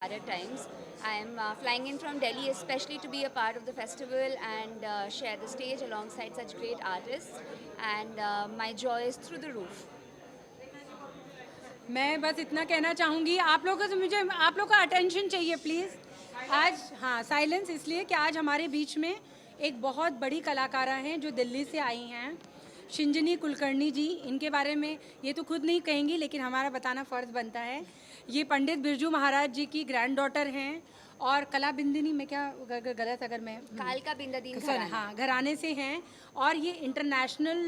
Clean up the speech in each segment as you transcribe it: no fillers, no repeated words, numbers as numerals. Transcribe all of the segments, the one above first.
At times. I am flying in from Delhi especially to be a part of the festival and share the stage alongside such great artists. And my joy is through the roof. मैं बस इतना कहना चाहूँगी, आप लोगों से मुझे आप लोगों का अटेंशन चाहिए प्लीज़। आज हाँ, साइलेंस इसलिए कि आज हमारे बीच में एक बहुत बड़ी कलाकारा हैं जो दिल्ली से आई हैं, शिंजनी कुलकर्णी जी। इनके बारे में ये तो खुद नहीं कहेंगी, लेकिन हमारा बताना फ़र्ज़ बनता है। ये पंडित बिरजू महाराज जी की ग्रैंड डॉटर हैं और कला बिंदिनी में क्या गलत अगर मैं कालका बिंदादीन सर हाँ घराने से हैं। और ये इंटरनेशनल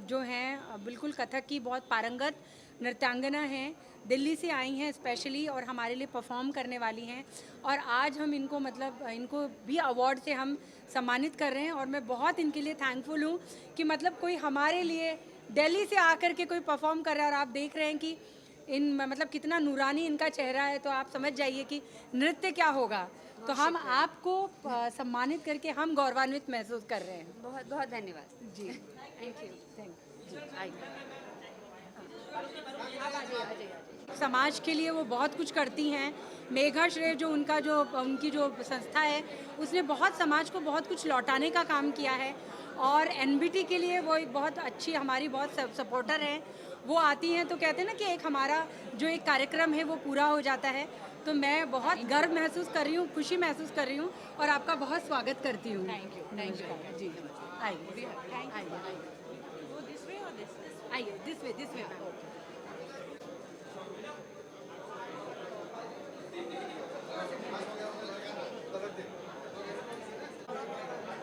जो हैं बिल्कुल कथक की बहुत पारंगत नृत्यांगना हैं, दिल्ली से आई हैं स्पेशली और हमारे लिए परफॉर्म करने वाली हैं। और आज हम इनको इनको भी अवार्ड से हम सम्मानित कर रहे हैं और मैं बहुत इनके लिए थैंकफुल हूँ कि कोई हमारे लिए दिल्ली से आकर के कोई परफॉर्म कर रहा है। और आप देख रहे हैं कि कितना नूरानी इनका चेहरा है, तो आप समझ जाइए कि नृत्य क्या होगा। तो हम आपको सम्मानित करके हम गौरवान्वित महसूस कर रहे हैं। बहुत बहुत धन्यवाद जी, थैंक यू। समाज के लिए वो बहुत कुछ करती हैं। मेघा श्रेय जो उनकी जो संस्था है, उसने बहुत समाज को बहुत कुछ लौटाने का काम किया है। और एनबीटी के लिए वो एक बहुत अच्छी हमारी बहुत सपोर्टर हैं। वो आती हैं तो कहते हैं ना कि एक हमारा जो एक कार्यक्रम है वो पूरा हो जाता है। तो मैं बहुत गर्व महसूस कर रही हूँ, खुशी महसूस कर रही हूँ और आपका बहुत स्वागत करती हूँ। थैंक यू जी, आइए आइए दिस वे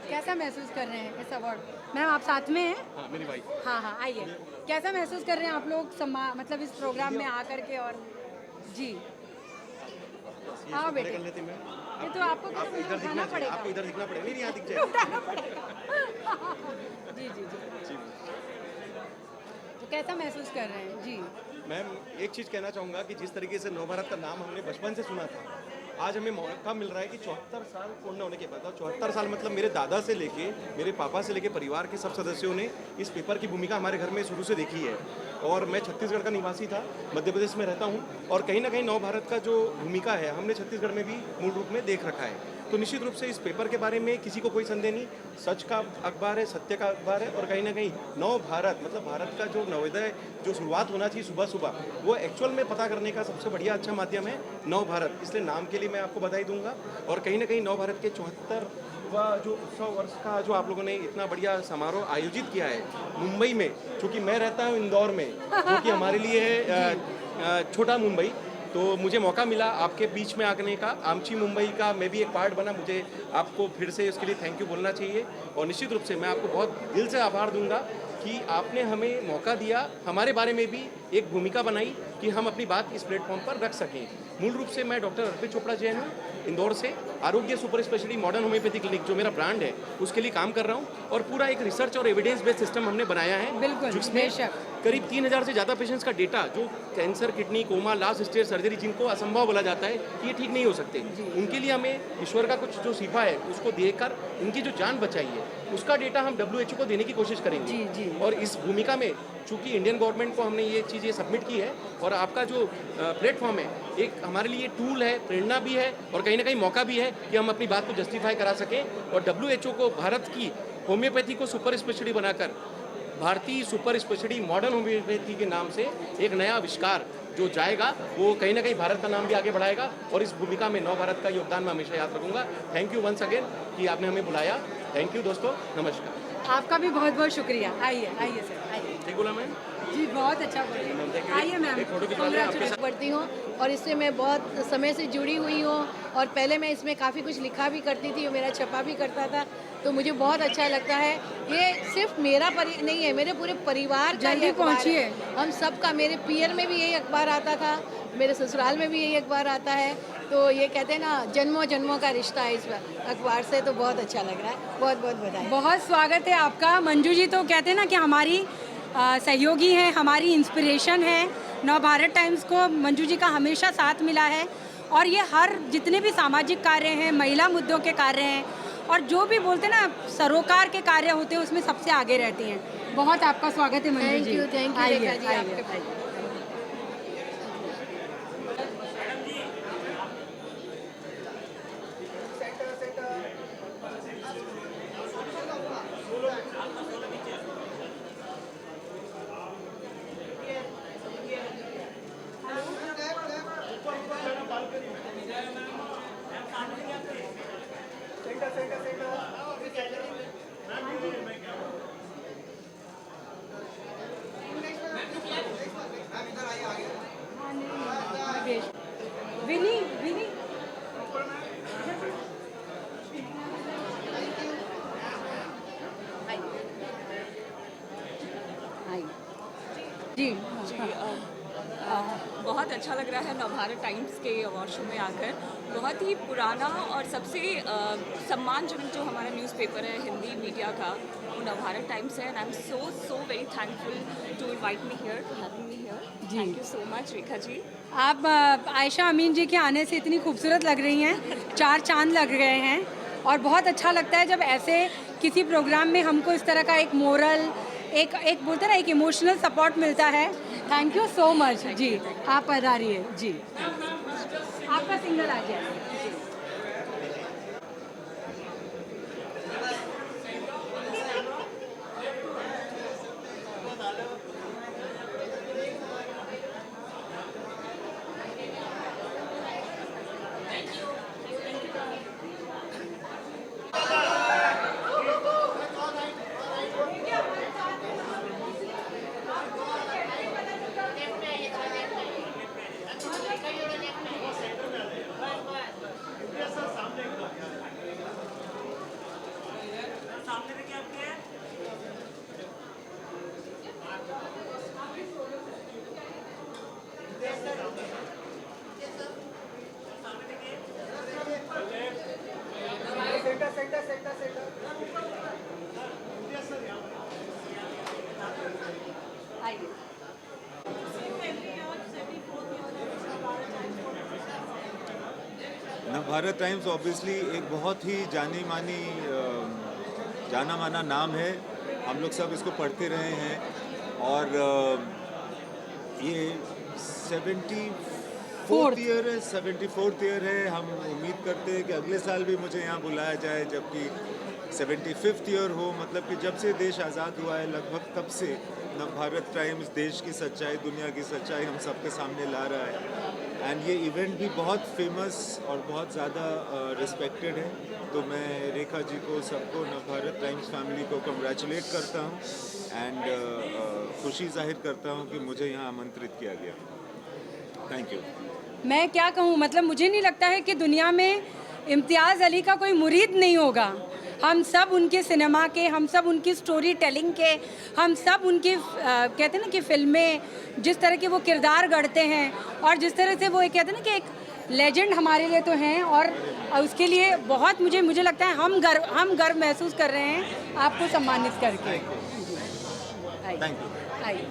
कैसा महसूस कर रहे हैं इस अवार्ड? मैम आप साथ में हैं? हाँ, मेरी वाइफ। हाँ आइए। कैसा महसूस कर रहे हैं आप लोग इस प्रोग्राम में आकर के? और जी हाँ बेटे, कर लेते मैं। ये तो आपको आप इधर दिखना पड़ेगा, आपको इधर दिखना पड़ेगा, नहीं यहाँ दिख जाए। उठाना पड़ेगा। जी। तो कैसा महसूस कर रहे हैं? जी मैम, एक चीज़ कहना चाहूँगा कि जिस तरीके से नवभारत का नाम हमने बचपन से सुना था, आज हमें मौका मिल रहा है कि 74 साल पूर्ण होने के बाद, 74 साल मतलब मेरे दादा से लेके मेरे पापा से लेके परिवार के सब सदस्यों ने इस पेपर की भूमिका हमारे घर में शुरू से देखी है। और मैं छत्तीसगढ़ का निवासी था, मध्य प्रदेश में रहता हूँ और कहीं ना कहीं नवभारत का जो भूमिका है हमने छत्तीसगढ़ में भी मूल रूप में देख रखा है। तो निश्चित रूप से इस पेपर के बारे में किसी को कोई संदेह नहीं, सच का अखबार है, सत्य का अखबार है। और कहीं ना कहीं नव भारत मतलब भारत का जो नवोदय जो शुरुआत होना चाहिए सुबह सुबह, वो एक्चुअल में पता करने का सबसे बढ़िया अच्छा माध्यम है नव भारत। इसलिए नाम के लिए मैं आपको बधाई दूंगा। और कहीं ना कहीं नव भारत के 74वां जो उत्सव वर्ष का जो आप लोगों ने इतना बढ़िया समारोह आयोजित किया है मुंबई में, चूँकि मैं रहता हूँ इंदौर में, जो कि हमारे लिए है छोटा मुंबई, तो मुझे मौका मिला आपके बीच में आने का। आमची मुंबई का मैं भी एक पार्ट बना, मुझे आपको फिर से इसके लिए थैंक यू बोलना चाहिए। और निश्चित रूप से मैं आपको बहुत दिल से आभार दूंगा कि आपने हमें मौका दिया, हमारे बारे में भी एक भूमिका बनाई कि हम अपनी बात इस प्लेटफॉर्म पर रख सकें। मूल रूप से मैं डॉक्टर अर्पित चोपड़ा जैन हूँ, इंदौर से आरोग्य super speciality modern homeopathy clinic जो मेरा ब्रांड है उसके लिए काम कर रहा हूँ। और पूरा एक रिसर्च और एविडेंस बेस्ड सिस्टम हमने बनाया है, बिल्कुल, जिसमें करीब 3000 से ज़्यादा पेशेंट्स का डेटा, जो cancer, kidney, coma, last stage surgery जिनको असंभव बोला जाता है कि ये ठीक नहीं हो सकते, उनके लिए हमें ईश्वर का कुछ जो सिफा है उसको देकर उनकी जो जान बचाई है उसका डेटा हम WHO को देने की कोशिश करेंगे। और इस भूमिका में चूँकि इंडियन गवर्नमेंट को हमने ये चीज़ें सबमिट की है और आपका जो प्लेटफॉर्म है एक हमारे लिए टूल है, प्रेरणा भी है और कहीं ना कहीं मौका भी है कि हम अपनी बात को जस्टिफाई करा सकें। और WHO को भारत की होम्योपैथी को सुपर स्पेशलिटी बनाकर भारतीय सुपर स्पेशलिटी मॉडर्न होम्योपैथी के नाम से एक नया आविष्कार जो जाएगा, वो कहीं ना कहीं भारत का नाम भी आगे बढ़ाएगा। और इस भूमिका में नव भारत का योगदान मैं हमेशा याद रखूंगा। थैंक यू वंस अगेन कि आपने हमें बुलाया। थैंक यू दोस्तों, नमस्कार। आपका भी बहुत बहुत शुक्रिया। आइए सर, आइए। ठीक बोला मैम? जी बहुत अच्छा बोलिए। आइए मैम, एक फोटो खिंचवा लें आपके साथ। पढ़ती हूँ और इससे मैं बहुत समय से जुड़ी हुई हूँ और पहले मैं इसमें काफ़ी कुछ लिखा भी करती थी और मेरा छपा भी करता था, तो मुझे बहुत अच्छा लगता है। ये सिर्फ मेरा नहीं है, मेरे पूरे परिवार का जल्दी पहुँचिए। हम सब का, मेरे पियर में भी यही अखबार आता था, मेरे ससुराल में भी यही अखबार आता है। तो ये कहते हैं ना, जन्मों जन्मों का रिश्ता है इस अखबार से, तो बहुत अच्छा लग रहा है। बहुत बहुत बधाई। बहुत स्वागत है आपका। मंजू जी तो कहते हैं ना कि हमारी सहयोगी हैं, हमारी इंस्पिरेशन है। नवभारत टाइम्स को मंजू जी का हमेशा साथ मिला है और ये हर जितने भी सामाजिक कार्य हैं, महिला मुद्दों के कार्य हैं और जो भी बोलते हैं ना सरोकार के कार्य होते हैं, उसमें सबसे आगे रहती हैं। बहुत आपका स्वागत है मंजू जी। थैंक यू रेखा जी, आपके विनी विनी जी बहुत अच्छा लग रहा है नवभारत टाइम्स के अवार्ड शो में आकर। बहुत ही पुराना और सबसे सम्मानजनक जो हमारा न्यूज़पेपर है हिंदी मीडिया का, वो नवभारत टाइम्स है। And I am so very thankful to invite me here, to having me here. Thank you so much Rekha ji. आप आयशा अमीन जी के आने से इतनी खूबसूरत लग रही हैं, 4 चांद लग गए हैं। और बहुत अच्छा लगता है जब ऐसे किसी प्रोग्राम में हमको इस तरह का एक मोरल, एक बोलते ना, एक इमोशनल सपोर्ट मिलता है। थैंक यू सो मच जी। आप पधारिए जी, आपका सिंगल आ जाए। नवभारत टाइम्स ऑब्वियसली एक बहुत ही जाना माना नाम है। हम लोग सब इसको पढ़ते रहे हैं और ये 74th ईयर है। हम उम्मीद करते हैं कि अगले साल भी मुझे यहाँ बुलाया जाए, जबकि 75th ईयर हो। मतलब कि जब से देश आज़ाद हुआ है लगभग तब से नवभारत टाइम्स देश की सच्चाई, दुनिया की सच्चाई हम सबके सामने ला रहा है। एंड ये इवेंट भी बहुत फेमस और बहुत ज़्यादा रिस्पेक्टेड है। तो मैं रेखा जी को, सबको, नवभारत टाइम्स फैमिली को कंग्रेचुलेट करता हूँ एंड खुशी जाहिर करता हूँ कि मुझे यहाँ आमंत्रित किया गया। Thank you. मैं क्या कहूँ, मतलब मुझे नहीं लगता है कि दुनिया में इम्तियाज़ अली का कोई मुरीद नहीं होगा। हम सब उनके सिनेमा के, हम सब उनकी स्टोरी टेलिंग के, हम सब उनकी कहते हैं ना कि फिल्में जिस तरह के वो किरदार गढ़ते हैं और जिस तरह से वो एक कहते हैं ना कि एक लेजेंड हमारे लिए तो हैं। और उसके लिए बहुत मुझे लगता है हम गर्व महसूस कर रहे हैं आपको सम्मानित करके। Thank you. आइए।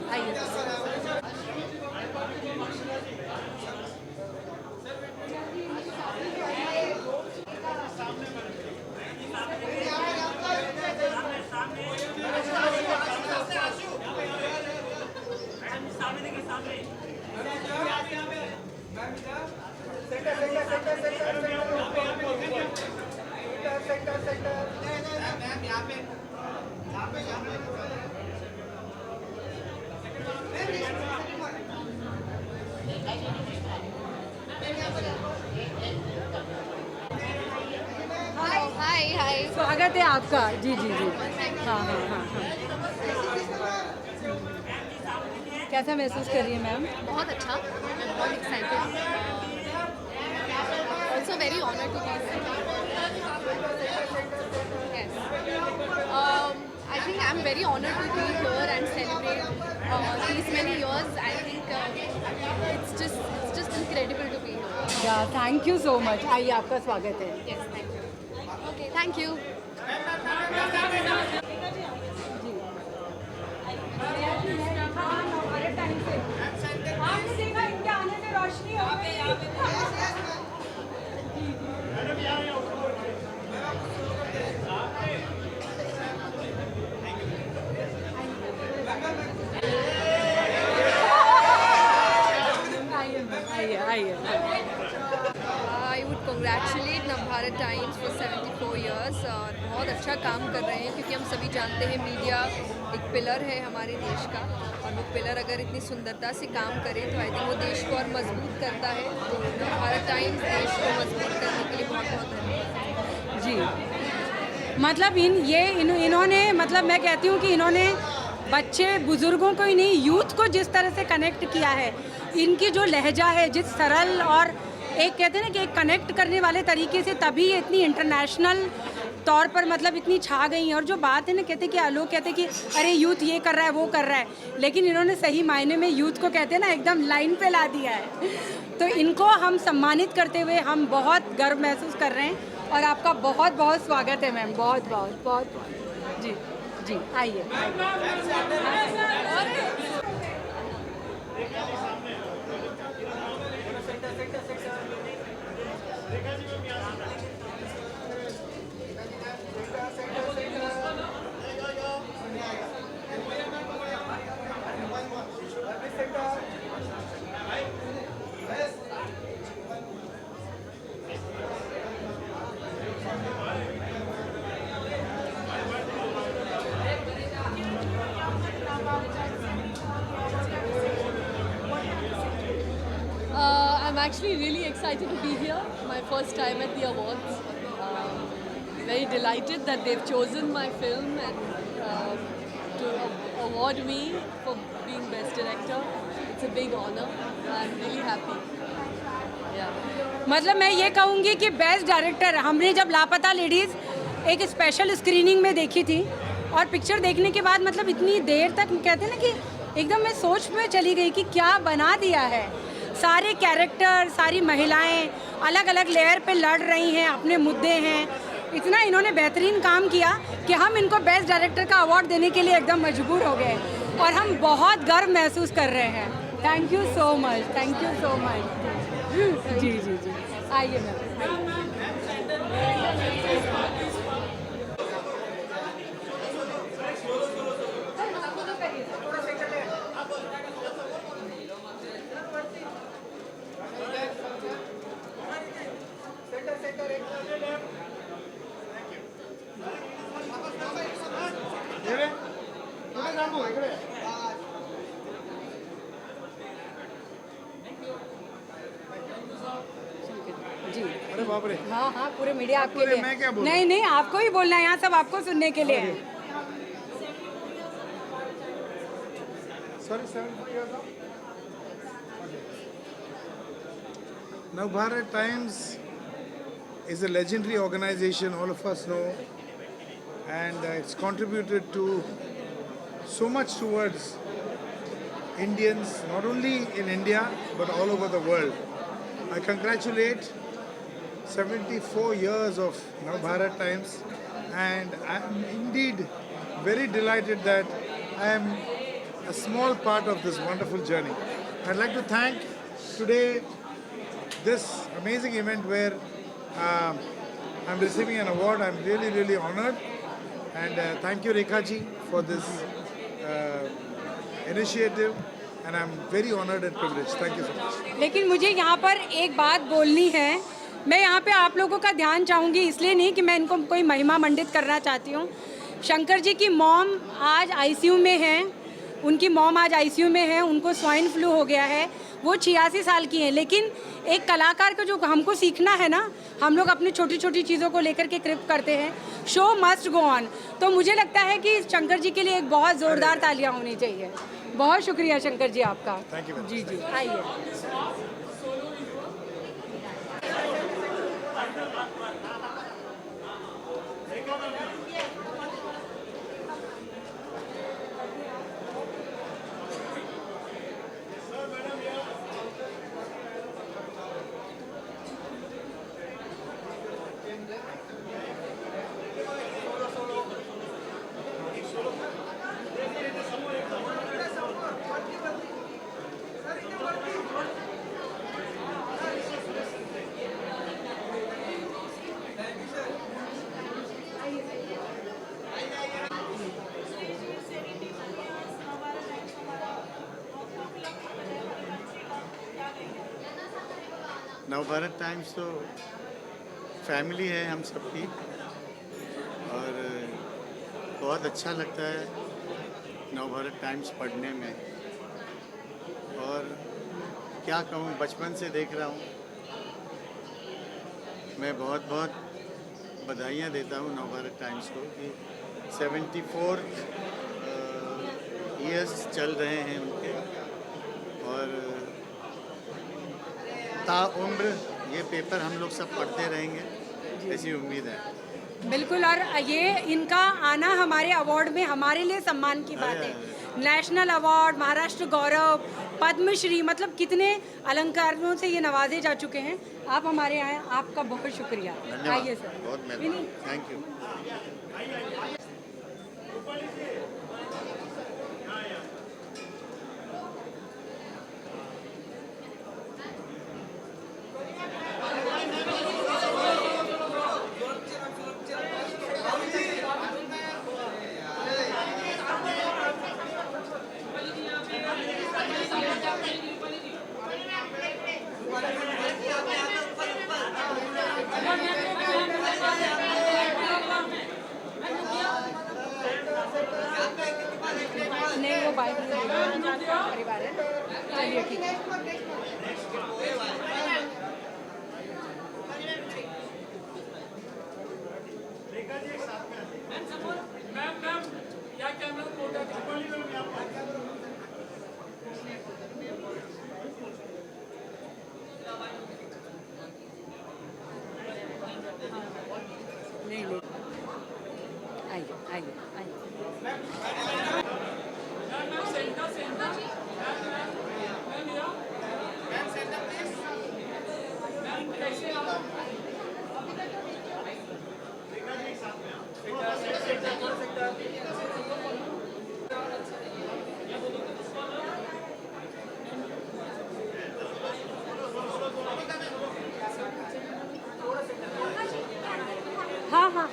हाय स्वागत है आपका। जी जी जी। हाँ हाँ हाँ हाँ। कैसा महसूस कर रही है मैम? बहुत अच्छा, बहुत excited, also very honoured to be yes. I think I'm very honored to be here and celebrate these many years. I think it's just incredible to be here. या थैंक यू सो मच। आइए, आपका स्वागत है। Yes, thank you. Okay, thank you. आपने देखा इनके आने से रोशनी हो गई। I would congratulate Navbharat times for 74 years. और बहुत अच्छा काम कर रहे हैं, क्योंकि हम सभी जानते हैं मीडिया एक पिलर है हमारे देश का, और वो पिलर अगर इतनी सुंदरता से काम करे तो आई थिंक वो देश को और मजबूत करता है। तो नवभारत टाइम्स देश को मजबूत करने के लिए बहुत बहुत धन्यवाद जी। मतलब इन्होंने मतलब मैं कहती हूँ कि इन्होंने बच्चे बुजुर्गों को ही नहीं, यूथ को जिस तरह से कनेक्ट किया है, इनकी जो लहजा है, जिस सरल और एक कहते हैं ना कि एक कनेक्ट करने वाले तरीके से, तभी ये इतनी इंटरनेशनल तौर पर मतलब इतनी छा गई हैं। और जो बात है ना, कहते कि लोग कहते कि अरे यूथ ये कर रहा है वो कर रहा है, लेकिन इन्होंने सही मायने में यूथ को कहते हैं ना एकदम लाइन पे ला दिया है। तो इनको हम सम्मानित करते हुए हम बहुत गर्व महसूस कर रहे हैं और आपका बहुत बहुत स्वागत है मैम, बहुत बहुत बहुत बहुत जी जी आइए। I'm actually really excited to be here. My first time at the awards. Very delighted that they've chosen my film and to award me for being Best Director. It's a big honor. I'm really happy. Yeah. मतलब मैं ये कहूँगी कि best director हमने जब लापता ladies एक special screening में देखी थी, और पिक्चर देखने के बाद मतलब इतनी देर तक कहते हैं ना कि एकदम मैं सोच में चली गई कि क्या बना दिया है। सारे कैरेक्टर, सारी महिलाएं अलग अलग लेयर पे लड़ रही हैं, अपने मुद्दे हैं। इतना इन्होंने बेहतरीन काम किया कि हम इनको बेस्ट डायरेक्टर का अवार्ड देने के लिए एकदम मजबूर हो गए और हम बहुत गर्व महसूस कर रहे हैं। Thank you so much, thank you so much. जी जी जी आइए मैम। अरे बाप रे। हाँ हाँ पूरे मीडिया आपके लिए। मैं क्या बोलूं? नहीं नहीं आपको ही बोलना है, यहाँ सब आपको सुनने के लिए है। Sorry, 7 years old. Navbharat Times is a legendary organization, all of us know, and it's contributed to so much towards Indians, not only in India but all over the world. I congratulate 74 years of Navbharat Times, and I'm indeed very delighted that I am a small part of this wonderful journey. I'd like to thank today this amazing event where I'm receiving an award. I'm really, really honored, and thank you Rekha ji for this initiative, and I'm very honored and privileged. Thank you so much. लेकिन मुझे यहाँ पर एक बात बोलनी है। मैं यहाँ पे आप लोगों का ध्यान चाहूँगी, इसलिए नहीं कि मैं इनको कोई महिमा मंडित करना चाहती हूँ। शंकर जी की मॉम आज आईसीयू में हैं, उनकी मॉम आज आईसीयू में है, उनको स्वाइन फ्लू हो गया है। वो 86 साल की हैं, लेकिन एक कलाकार को जो हमको सीखना है ना, हम लोग अपनी छोटी छोटी चीज़ों को लेकर के कृप करते हैं। Show must go on. तो मुझे लगता है कि शंकर जी के लिए एक बहुत ज़ोरदार तालियां होनी चाहिए। बहुत शुक्रिया शंकर जी आपका। Thank you very much. जी जी आइए। नवभारत टाइम्स तो फैमिली है हम सबकी, और बहुत अच्छा लगता है नवभारत टाइम्स पढ़ने में। और क्या कहूँ, बचपन से देख रहा हूँ। मैं बहुत बहुत बधाइयाँ देता हूँ नवभारत टाइम्स को कि 74 ईयर्स चल रहे हैं उनके, और ताउम्र ये पेपर हम लोग सब पढ़ते रहेंगे, ऐसी उम्मीद है। बिल्कुल, और ये इनका आना हमारे अवार्ड में हमारे लिए सम्मान की बात है। नेशनल अवार्ड, महाराष्ट्र गौरव, पद्मश्री, मतलब कितने अलंकारों से ये नवाजे जा चुके हैं। आप हमारे आए, आपका बहुत शुक्रिया। आइए सर। बहुत मेहरबानी, थैंक यू। नहीं, वो बाइक परिवार है। चलिए ठीक है। नहीं नहीं, आइए आइए आइए। हाँ हाँ,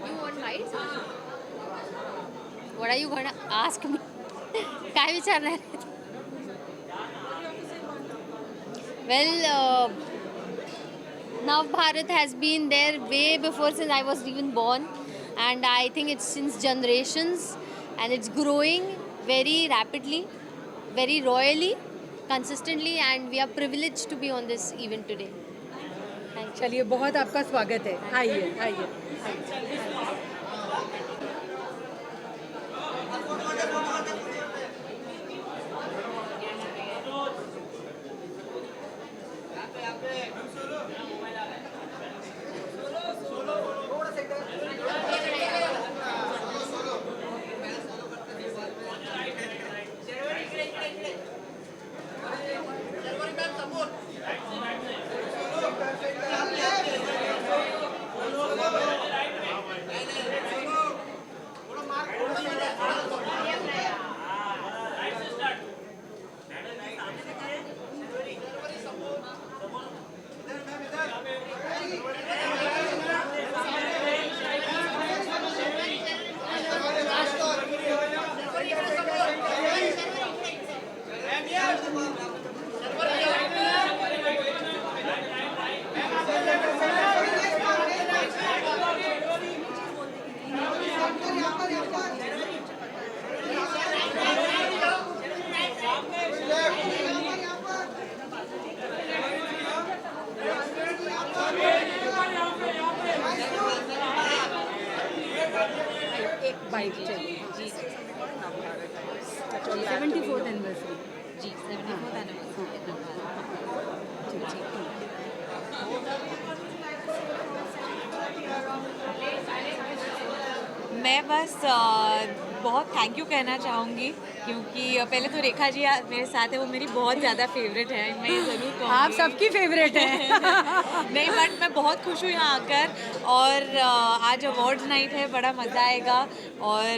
You want lights? What are you gonna ask me? काय विचारणार आहे? Well, Nav Bharat has been there way before, since I was even born, and I think it's since generations, and it's growing very rapidly, very royally, consistently, and we are privileged to be on this event today. Thank you. चलिए, बहुत आपका स्वागत है। आइए आइए। एक bike चलिए जी। 74th anniversary जी 74th anniversary. मैं बस बहुत थैंक यू कहना चाहूँगी, क्योंकि पहले तो रेखा जी मेरे साथ है, वो मेरी बहुत ज़्यादा फेवरेट है, मैं ये ज़रूर कहूँगी। आप सबकी फेवरेट है। नहीं, बट मैं बहुत खुश हूँ यहाँ आकर, और आज अवार्ड्स नाइट है, बड़ा मज़ा आएगा, और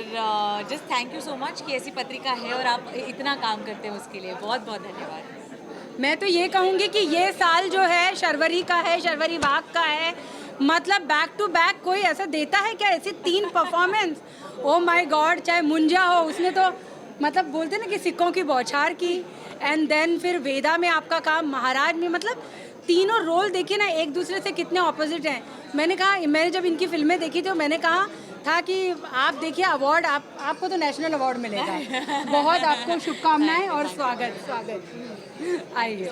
just thank you so much कि ऐसी पत्रिका है और आप इतना काम करते हैं उसके लिए बहुत बहुत धन्यवाद। मैं तो ये कहूँगी कि ये साल जो है शर्वरी का है, शर्वरी वाघ का है, मतलब बैक टू बैक कोई ऐसा देता है क्या, ऐसी 3 परफॉर्मेंस? ओ माय गॉड, चाहे मुंजा हो, उसने तो मतलब बोलते ना कि सिक्कों की बौछार की, एंड देन फिर वेदा में आपका काम, महाराज में, मतलब तीनों रोल देखिए ना एक दूसरे से कितने ऑपोजिट हैं। मैंने जब इनकी फिल्में देखी तो मैंने कहा था कि आप देखिए अवार्ड, आपको तो नेशनल अवार्ड मिलेगा। बहुत आपको शुभकामनाएं और स्वागत। आइए।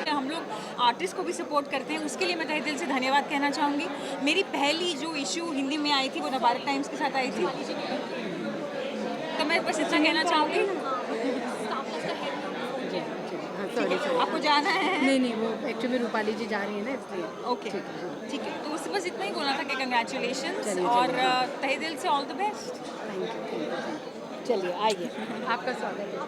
हम लोग आर्टिस्ट को भी सपोर्ट करते हैं, उसके लिए मैं तहे दिल से धन्यवाद कहना चाहूँगी। मेरी पहली जो इशू हिंदी में आई थी वो नवभारत टाइम्स के साथ आई थी, तो मैं बस इतना कहना चाहूँगी। आपको जाना है? नहीं, वो एक्चुअली रूपाली जी जा रही है ना, इसलिए। ओके, ठीक है। तो उससे बस इतना ही बोलना था कि कंग्रेचुलेशंस और तहे दिल से all the best. Thank you. चलिए आइए, आपका स्वागत है।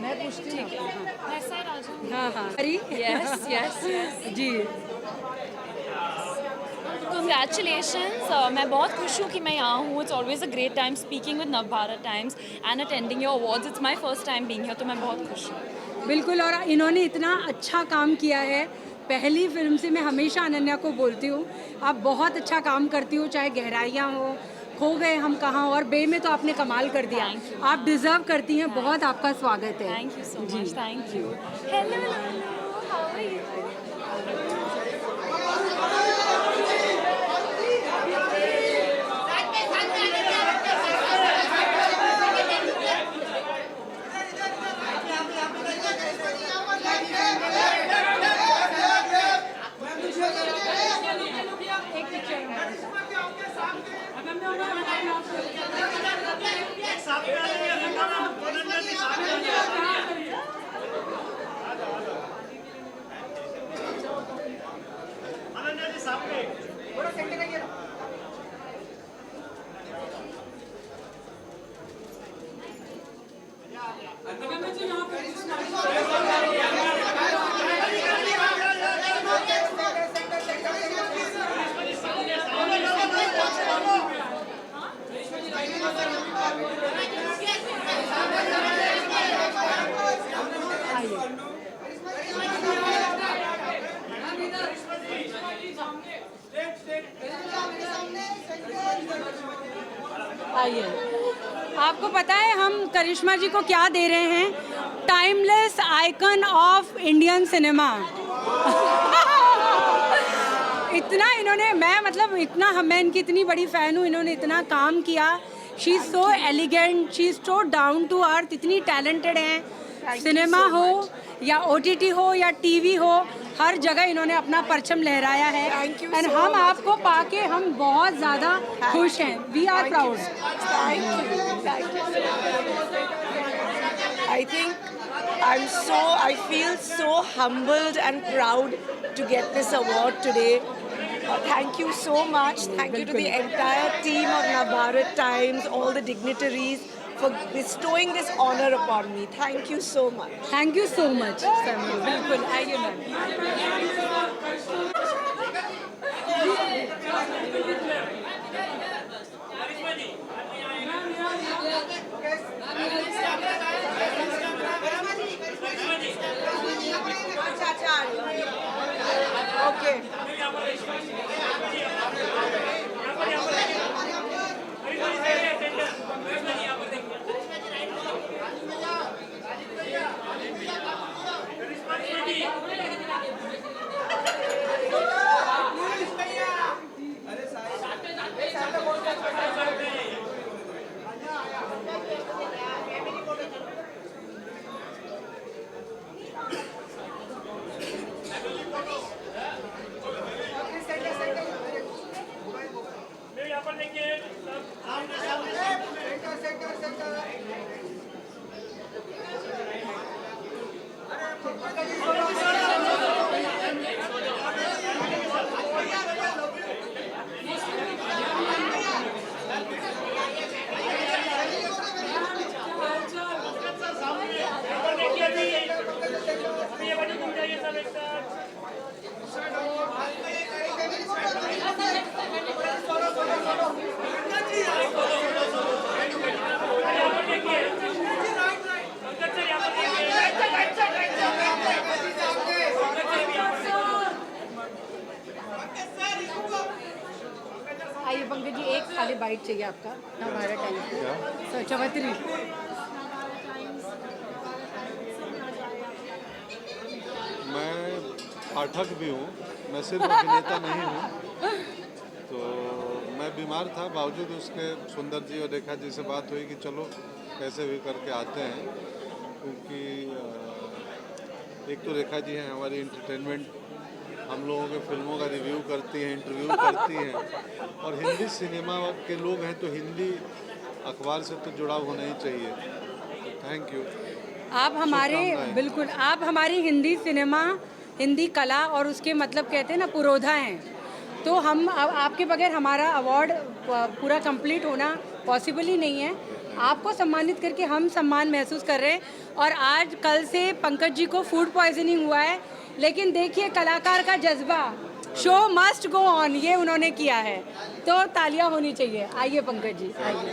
मैं पूछती हूँ। हाँ यस जी। कंग्रेचुलेशंस, मैं बहुत खुश हूँ कि मैं यहाँ हूँ। It's always a great time speaking with Navbharat times and attending your awards. It's my first time being here, तो मैं बहुत खुश हूँ। बिल्कुल, और इन्होंने इतना अच्छा काम किया है। पहली फिल्म से मैं हमेशा अनन्या को बोलती हूँ, आप बहुत अच्छा काम करती हो, चाहे गहराइयाँ हो, खो गए हम कहाँ, और बे में तो आपने कमाल कर दिया। आप डिजर्व करती हैं। बहुत आपका स्वागत है। Thank you so much. Thank you. Hello, how are you? आइए, आपको पता है हम करिश्मा जी को क्या दे रहे हैं? Timeless icon of Indian cinema. इतना इन्होंने, मैं इनकी इतनी बड़ी फ़ैन हूँ, इन्होंने इतना काम किया। She is so elegant, she is so down to earth, इतनी टैलेंटेड हैं। सिनेमा हो या OTT हो या TV हो, हर जगह इन्होंने अपना परचम लहराया है। एंड हम आपको पाके हम बहुत ज़्यादा खुश हैं। We are proud. I feel so humbled and proud to get this award today. Thank you so much. Thank you to the entire team of Navbharat Times, all the dignitaries for bestowing this honor upon me. Thank you so much. Thank you so much. बिल्कुल, आइए ma'am. Okay. आइए पंकज जी, एक खाली bite चाहिए आपका Navbharat times. चौहत्तरी। मैं पाठक भी हूँ, मैं सिर्फ अभिनेता नहीं हूँ। तो मैं बीमार था, बावजूद उसके सुंदर जी और रेखा जी से बात हुई कि चलो कैसे भी करके आते हैं, क्योंकि एक तो रेखा जी हैं हमारी एंटरटेनमेंट, हम लोगों के फिल्मों का रिव्यू करती हैं, इंटरव्यू करती हैं, और हिंदी सिनेमा के लोग हैं तो हिंदी अखबार से तो जुड़ाव होना ही चाहिए। तो थैंक यू। आप हमारे, बिल्कुल, आप हमारी हिंदी सिनेमा, हिंदी कला और उसके कहते हैं ना पुरोधा हैं। तो हम आपके बगैर हमारा अवार्ड पूरा कंप्लीट होना पॉसिबल ही नहीं है। आपको सम्मानित करके हम सम्मान महसूस कर रहे हैं। और आज कल से पंकज जी को फूड पॉइजनिंग हुआ है, लेकिन देखिए कलाकार का जज्बा, शो मस्ट गो ऑन, ये उन्होंने किया है, तो तालियां होनी चाहिए। आइए पंकज जी, आइए।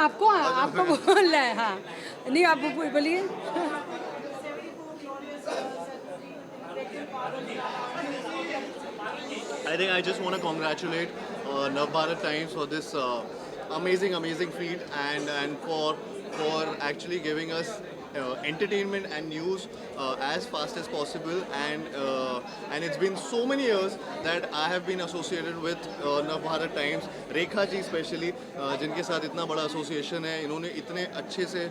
आपको बोलना है। हाँ नहीं, आप बोलिए। I think I just want to congratulate Navbharat Times for this amazing feat and for actually giving us entertainment and news as fast as possible, and it's been so many years that I have been associated with Navbharat Times. Rekha ji especially, जिनके साथ इतना बड़ा association है, इन्होंने इतने अच्छे से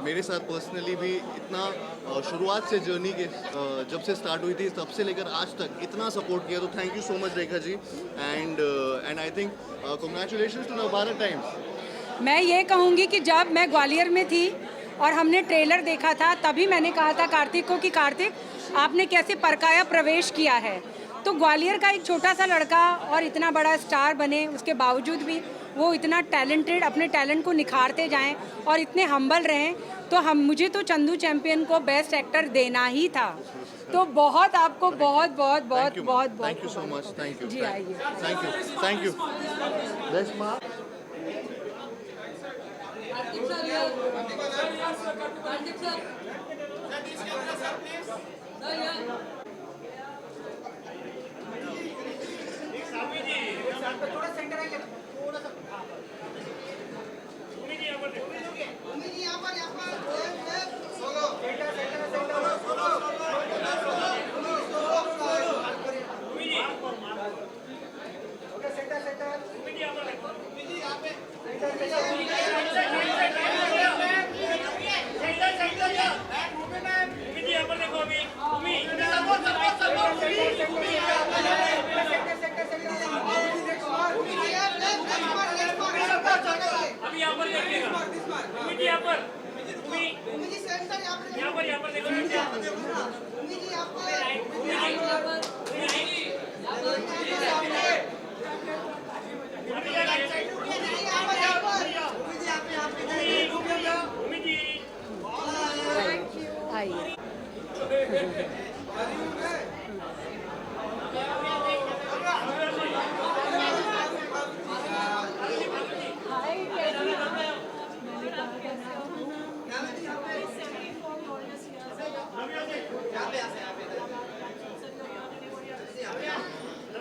मेरे साथ पर्सनली भी इतना शुरुआत से जर्नी के जब से स्टार्ट हुई थी तब से लेकर आज तक इतना सपोर्ट किया, तो thank you so much Rekha ji, and I think congratulations to Navbharat Times. मैं ये कहूँगी कि जब मैं ग्वालियर में थी और हमने ट्रेलर देखा था, तभी मैंने कहा था कार्तिक को कि कार्तिक आपने कैसे परकाया प्रवेश किया है। तो ग्वालियर का एक छोटा सा लड़का और इतना बड़ा स्टार बने, उसके बावजूद भी वो इतना टैलेंटेड, अपने टैलेंट को निखारते जाएं और इतने हम्बल रहें, तो मुझे तो चंदू चैंपियन को बेस्ट एक्टर देना ही था। तो बहुत आपको बहुत thank you so much, thank you जी, आइए, थैंक यू बेस्ट मार्क।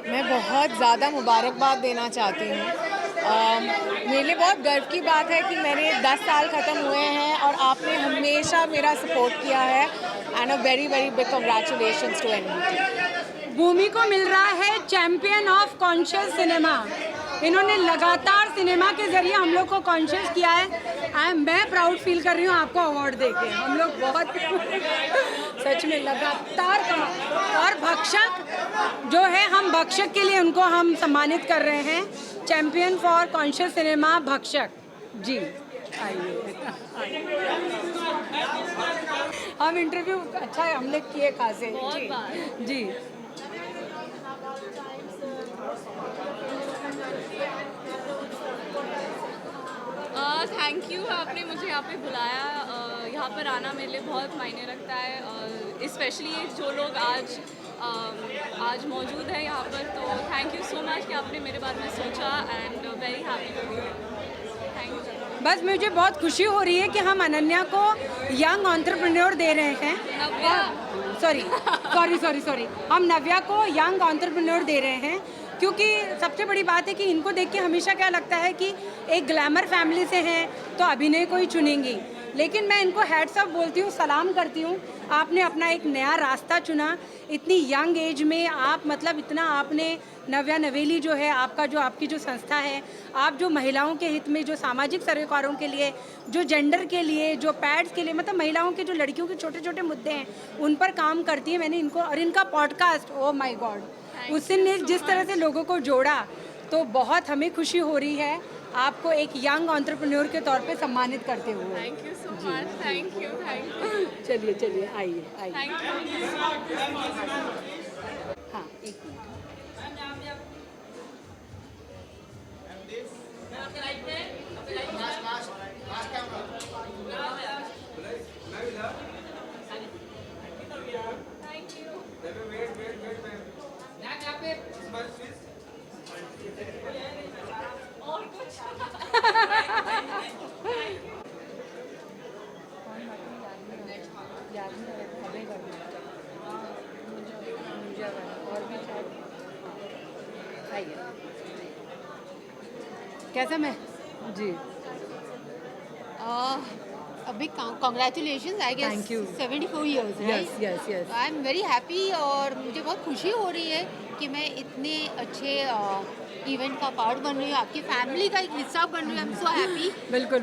मैं बहुत ज़्यादा मुबारकबाद देना चाहती हूँ। मेरे लिए बहुत गर्व की बात है कि मैंने 10 साल ख़त्म हुए हैं और आपने हमेशा मेरा सपोर्ट किया है, and a very big congratulations to NBT. Bhumi को मिल रहा है चैंपियन ऑफ कॉन्शियस सिनेमा। इन्होंने लगातार सिनेमा के जरिए हम लोग को कॉन्शियस किया है। मैं प्राउड फील कर रही हूँ आपको अवार्ड देके। हम लोग बहुत सच में लगातार का, और भक्षक जो है, हम भक्षक के लिए उनको हम सम्मानित कर रहे हैं, चैंपियन फॉर कॉन्शियस सिनेमा भक्षक जी। आइए, हम इंटरव्यू अच्छा है हमने किए खासे जी। थैंक यू, आपने मुझे यहाँ पे बुलाया। यहाँ पर आना मेरे लिए बहुत मायने रखता है, स्पेशली जो लोग आज मौजूद हैं यहाँ पर। तो थैंक यू सो मच कि आपने मेरे बारे में सोचा, and very happy to be here. Thank you. बस मुझे बहुत खुशी हो रही है कि हम अनन्या को यंग एंटरप्रेन्योर दे रहे हैं। सॉरी हम नव्या को यंग एंटरप्रेन्योर दे रहे हैं, क्योंकि सबसे बड़ी बात है कि इनको देख के हमेशा क्या लगता है कि एक ग्लैमर फैमिली से हैं तो अभिनय को ही चुनेंगी, लेकिन मैं इनको हैट्स ऑफ बोलती हूँ, सलाम करती हूँ। आपने अपना एक नया रास्ता चुना इतनी यंग एज में। आप मतलब इतना आपने नव्या नवेली जो है आपकी जो संस्था है, आप जो महिलाओं के हित में, जो सामाजिक सरोकारों के लिए, जो जेंडर के लिए, जो पैड्स के लिए, मतलब महिलाओं के जो लड़कियों के छोटे छोटे मुद्दे हैं उन पर काम करती है। मैंने इनको, और इनका पॉडकास्ट, ओ माय गॉड, उसने जिस तरह से लोगों को जोड़ा, तो बहुत हमें खुशी हो रही है आपको एक यंग एंटरप्रेन्योर के तौर पे सम्मानित करते हुए। Thank you so much, thank you. चलिए आइए। Thank you. हाँ, एक मिनट। और कुछ आइए। कैसा मैं जी A big congratulations, I guess. Thank you. 74 years, right? yes. I am very happy और मुझे बहुत खुशी हो रही है कि मैं इतने अच्छे इवेंट का पार्ट बन रही हूँ, आपकी फैमिली का एक हिस्सा बन रही हूँ। आई एम सो हैप्पी। बिल्कुल।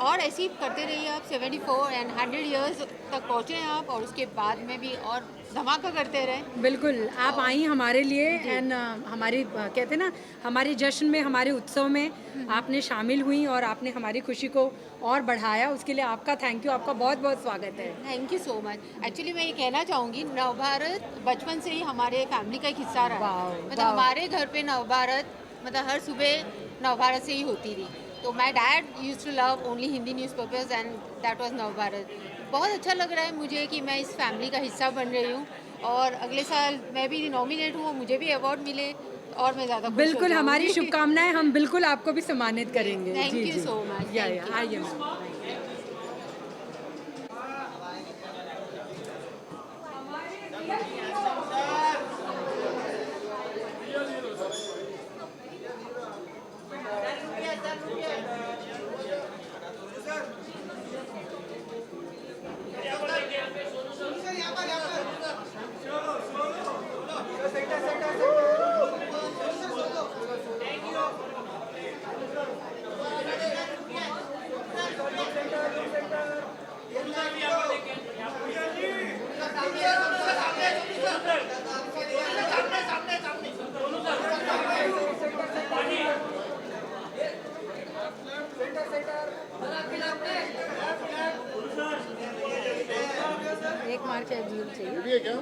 और ऐसे ही करते रहिए आप, 74 एंड 100 इयर्स तक पहुँचे हैं आप, और उसके बाद में भी और धमाका करते रहें। बिल्कुल, आप आई हमारे लिए एंड हमारी कहते हैं ना, हमारे जश्न में, हमारे उत्सव में आपने शामिल हुई और आपने हमारी खुशी को और बढ़ाया। उसके लिए आपका थैंक यू, आपका बहुत बहुत स्वागत है। Thank you so much. Actually मैं ये कहना चाहूँगी, नवभारत बचपन से ही हमारे फैमिली का एक हिस्सा रहा है। मतलब हमारे घर पे नवभारत, मतलब हर सुबह नवभारत से ही होती थी। तो my dad use to love only Hindi newspapers and that was Navbharat. बहुत अच्छा लग रहा है मुझे कि मैं इस फैमिली का हिस्सा बन रही हूँ, और अगले साल मैं भी नॉमिनेट हूँ, मुझे भी अवार्ड मिले और मैं ज़्यादा बिल्कुल, हमारी शुभकामनाएं, हम बिल्कुल आपको भी सम्मानित करेंगे। Thank you so much. आइए मैम। एक मार के अजीब चाहिए भी है क्या?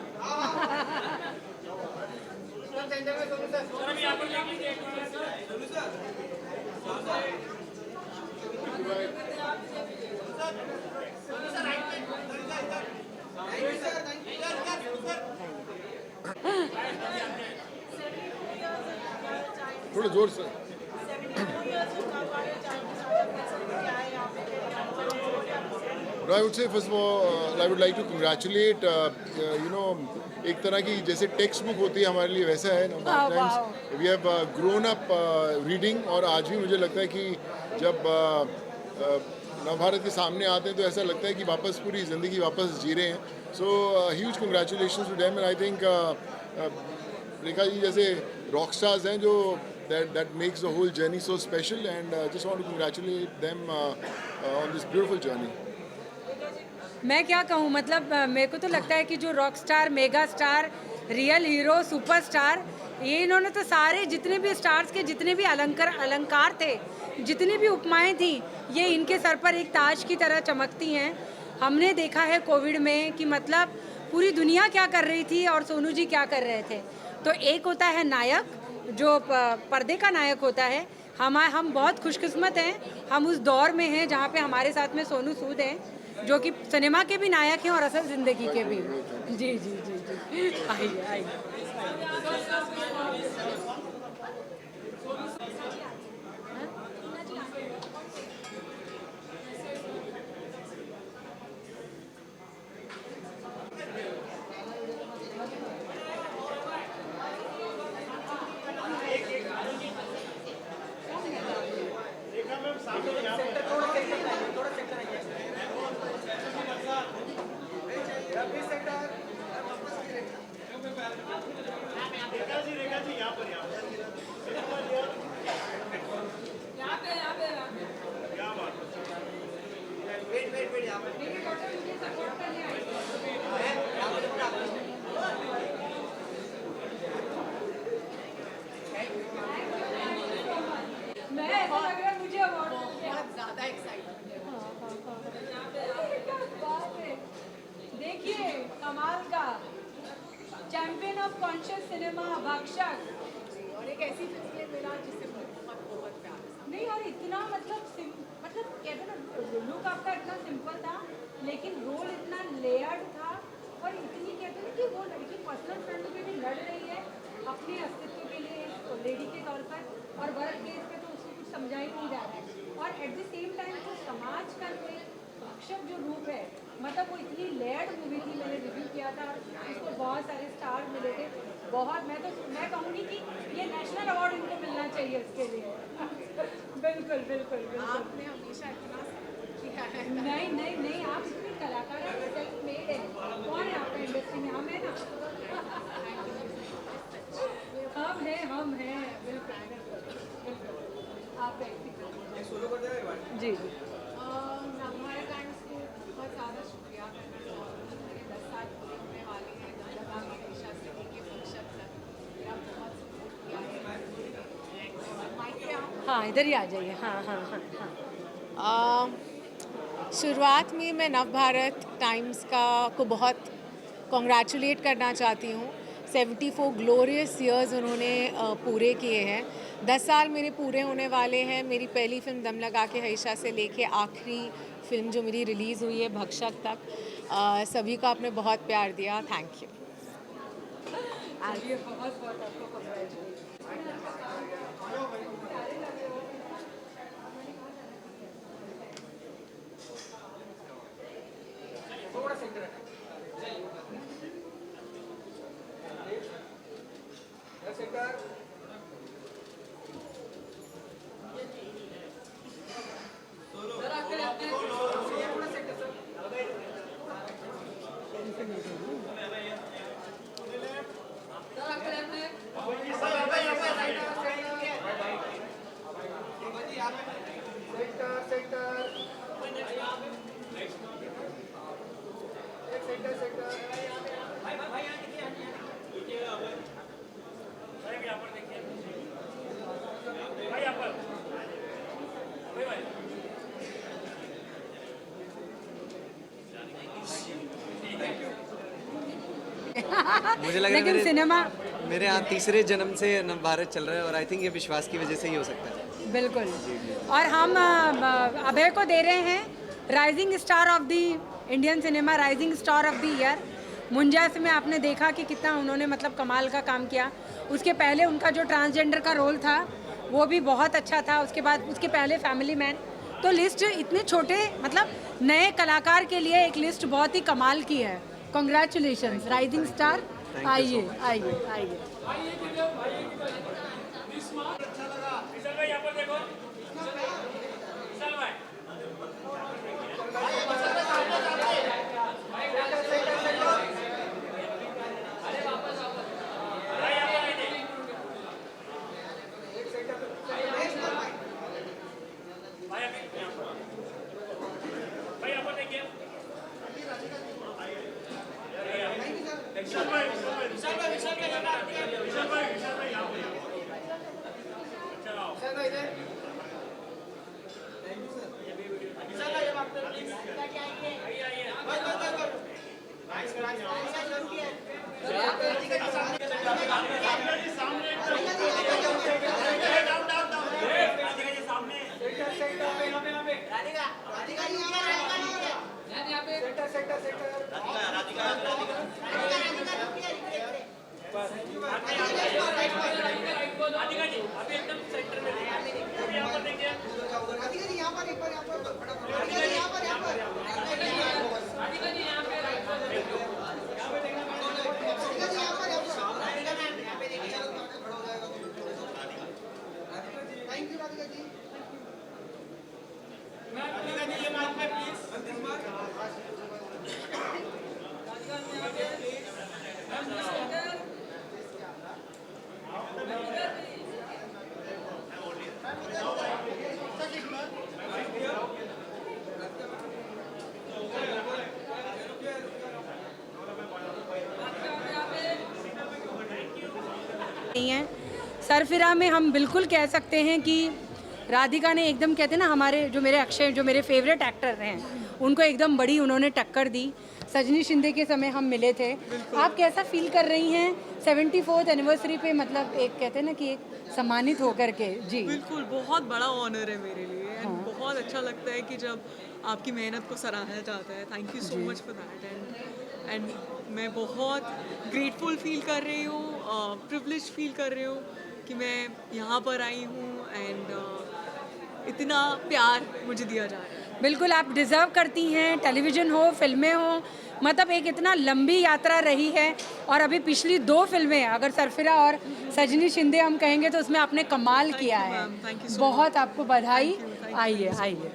थोड़ा जोर से। No, I would say first of all, I would like to congratulate, एक तरह की जैसे टेक्स्ट बुक होती है हमारे लिए, वैसा है Navbharat Times. We have grown up reading, और आज भी मुझे लगता है कि जब नवभारत के सामने आते हैं तो ऐसा लगता है कि वापस पूरी ज़िंदगी वापस जी रहे हैं। So huge congratulations to them, and I think Rekha ji जैसे रॉक स्टार्स हैं जो that makes the whole journey so special, and just want to congratulate them on this beautiful journey. मैं क्या कहूँ, मतलब मेरे को तो लगता है कि जो rock star, mega star, real hero, superstar, ये इन्होंने तो सारे जितने भी स्टार्स के जितने भी अलंकार थे, जितनी भी उपमाएं थी, ये इनके सर पर एक ताज की तरह चमकती हैं। हमने देखा है कोविड में कि मतलब पूरी दुनिया क्या कर रही थी और सोनू जी क्या कर रहे थे। तो एक होता है नायक, जो पर्दे का नायक होता है। हम बहुत खुशकिस्मत हैं, हम उस दौर में हैं जहाँ पे हमारे साथ में सोनू सूद हैं, जो कि सिनेमा के भी नायक हैं और असल ज़िंदगी के भी। जी जी जी जी, आइए। देखिए कमाल का चैंपियन ऑफ कॉन्शियस सिनेमा भक्षक, और एक ऐसी फिल्म मिला जिससे बहुत प्यार नहीं, और इतना मतलब कहते ना, लुक आपका इतना सिंपल था लेकिन रोल इतना लेयर्ड था, और इतनी कहते हैं कि वो लड़की पर्सनल फ्रेंड के लिए लड़ रही है अपने अस्तित्व के लिए लेडी के तौर पर, और वर्क केस पे तो उसको कुछ समझा ही नहीं जा रहा है, और एट द सेम टाइम जो समाज का जो भक्षक जो रूप है, मतलब वो इतनी लेयर्ड मूवी थी। मैंने रिव्यू किया था, उसको बहुत सारे स्टार मिले थे, बहुत मैं कहूँगी कि ये नेशनल अवार्ड इनको मिलना चाहिए इसके लिए। बिल्कुल बिल्कुल बिल्कुल। आपने हमेशा इतना किया है। नहीं आप इतने कलाकार हैं, सेल्फ मेड है। कौन है आपका इंडस्ट्री में? हम है ना। हम हैं बिल्कुल बिल्कुल। आप जी जी। नवभारत टाइम्स को बहुत ज़्यादा शुक्रिया करना चाहूँगी। मेरे 10 साल पूरे होने वाले हैं। दादा की हमेशा से लेके फंक्शन तक मेरा बहुत सपोर्ट किया है। माइक पे आप। हाँ इधर ही आ जाइए। हाँ। शुरुआत में मैं नवभारत टाइम्स को बहुत कॉन्ग्रेचुलेट करना चाहती हूँ। 74 ग्लोरियस ईयर्स उन्होंने पूरे किए हैं। 10 साल मेरे पूरे होने वाले हैं। मेरी पहली फिल्म दम लगा के हईशा से लेके आखिरी फिल्म जो मेरी रिलीज़ हुई है भक्षक तक, सभी को आपने बहुत प्यार दिया। Thank you. बहुत आपको congratulations। मुझे लग रहा है लेकिन सिनेमा मेरे यहाँ तीसरे जन्म से नवभारत चल रहा है और आई थिंक ये विश्वास की वजह से ही हो सकता है। बिल्कुल। और हम अभय को दे रहे हैं rising star of the Indian cinema, rising star of the year. मुंजास में आपने देखा कि कितना उन्होंने मतलब कमाल का काम किया। उसके पहले उनका जो ट्रांसजेंडर का रोल था वो भी बहुत अच्छा था। उसके बाद उसके पहले फैमिली मैन। तो लिस्ट इतने छोटे मतलब नए कलाकार के लिए एक लिस्ट बहुत ही कमाल की है। Congratulations rising star. आइए आइए आइए। नहीं है। सरफिरा में हम बिल्कुल कह सकते हैं कि राधिका ने एकदम कहते हैं ना, हमारे जो मेरे अक्षय जो मेरे फेवरेट एक्टर हैं उनको एकदम बड़ी उन्होंने टक्कर दी। सजनी शिंदे के समय हम मिले थे। आप कैसा फील कर रही हैं 74th एनिवर्सरी पे, मतलब एक कहते हैं ना कि एक सम्मानित होकर के? जी बिल्कुल, बहुत बड़ा ऑनर है मेरे लिए एंड बहुत अच्छा लगता है कि जब आपकी मेहनत को सराहा जाता है। Thank you so much for that and मैं बहुत ग्रेटफुल फील कर रही हूँ, प्रिविलेज फील कर रही हूँ कि मैं यहाँ पर आई हूँ एंड इतना प्यार मुझे दिया जा रहा है। बिल्कुल आप डिज़र्व करती हैं, टेलीविज़न हो, फिल्में हो, मतलब एक इतना लंबी यात्रा रही है। और अभी पिछली 2 फिल्में अगर सरफिरा और सजनी शिंदे हम कहेंगे तो उसमें आपने कमाल किया है। बहुत आपको बधाई। आइए आइए।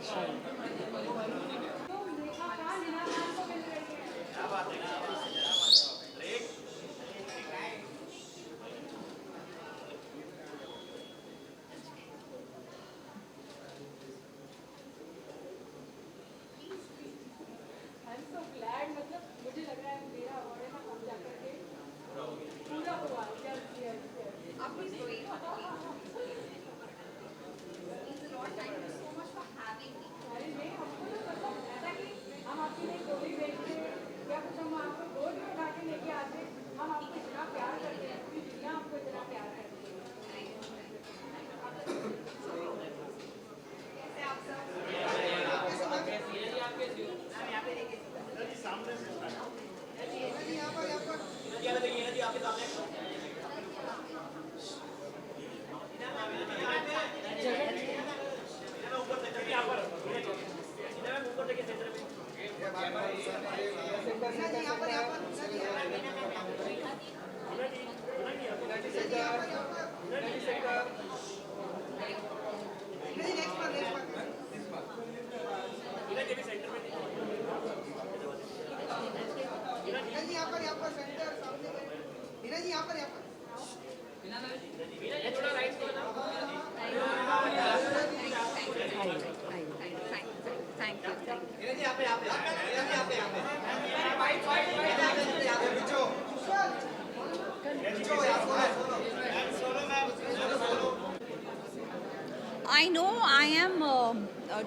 I know I am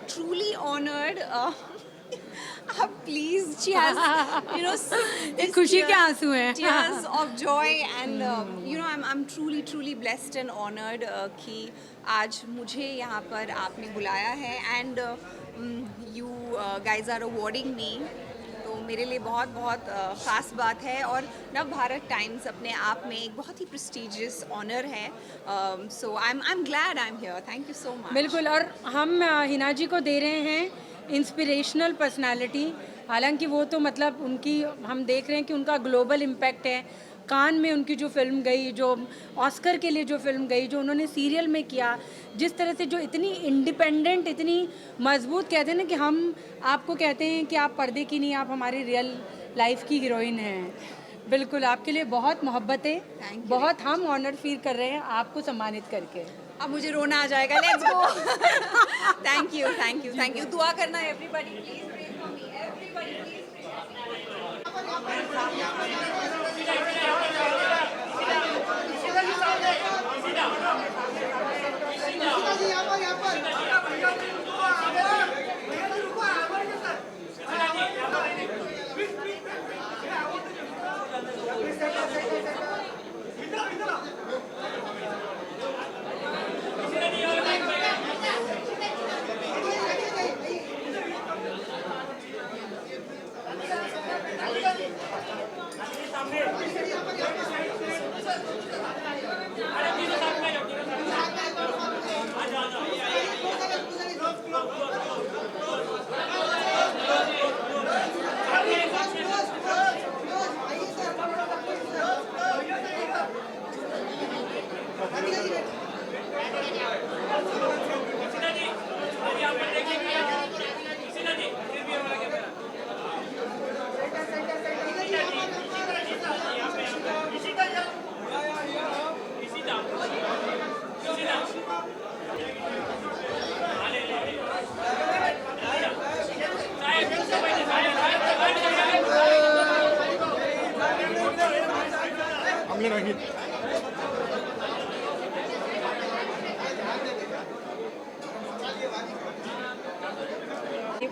truly honored. Please, she has, एक खुशी के आंसू हैं। tears of joy, and I'm truly blessed and honored कि आज मुझे यहाँ पर आपने बुलाया है, and you guys are awarding me. तो मेरे लिए बहुत ख़ास बात है। और नव भारत टाइम्स अपने आप में एक बहुत ही प्रेस्टिजियस ऑनर है। So I am glad I am here. Thank you so much. बिल्कुल, और हम हिना जी को दे रहे हैं इंस्पिरेशनल पर्सनालिटी। हालांकि वो तो मतलब उनकी हम देख रहे हैं कि उनका ग्लोबल इम्पैक्ट है। कान में उनकी जो फिल्म गई, जो ऑस्कर के लिए जो फिल्म गई, जो उन्होंने सीरियल में किया, जिस तरह से जो इतनी इंडिपेंडेंट, इतनी मजबूत, कहते हैं ना कि हम आपको कहते हैं कि आप पर्दे की नहीं, आप हमारी रियल लाइफ की हीरोइन हैं। बिल्कुल, आपके लिए बहुत मोहब्बत है, बहुत हम ऑनर फील कर रहे हैं आपको सम्मानित करके। अब मुझे रोना आ जाएगा। Let's go. Thank you. दुआ करना everybody, please pray for me, everybody please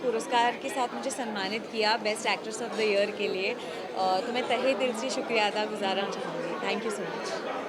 पुरस्कार के साथ मुझे सम्मानित किया best actress of the year के लिए, तो मैं तहे दिल से शुक्रिया अदा गुजारना चाहूँगी। Thank you so much.